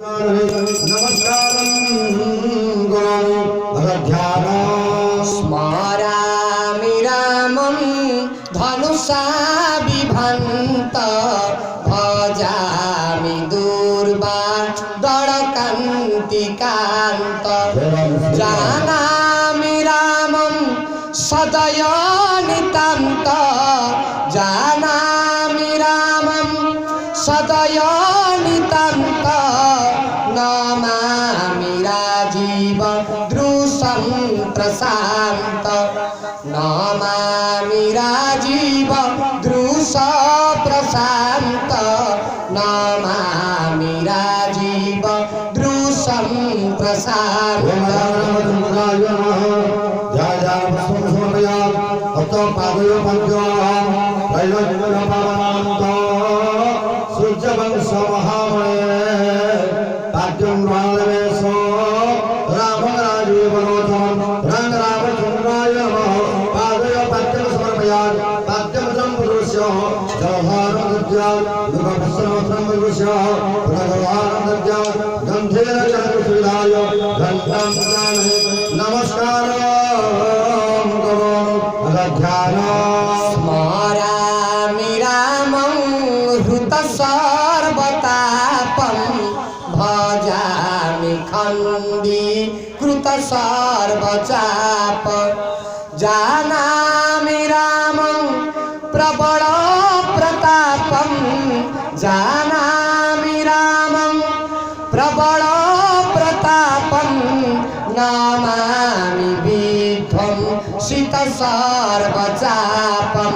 नमस्कारं गुरु भगवद्ध्यान स्मरामि रामं धनुषा बिभन्त भजामि दुर्वादळकान्तिकान्त जानामि रामं सदय नितान्त जानामि रामं सदय नितान्त नमामि राजीव दृशं प्रशान्त नमामि राजीव दृश प्रशान्त नमामि राजीव दृशं प्रशान्त नमस्कार स्मरामि रामं हृत सर्वतापं भजामि खण्डीकृत सर्वचाप जानामि रामं प्रबल प्रतापं जानामि रामं प्रबल प्रतापं नमामि विध्वंसित सर्वचापं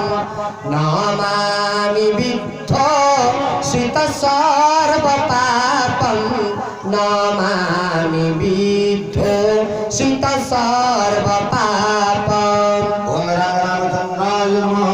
नमामि विध्वंसित सर्वपापं नमामि विध्वंसित सर्वपापम् ओम रामचंद्राय नमः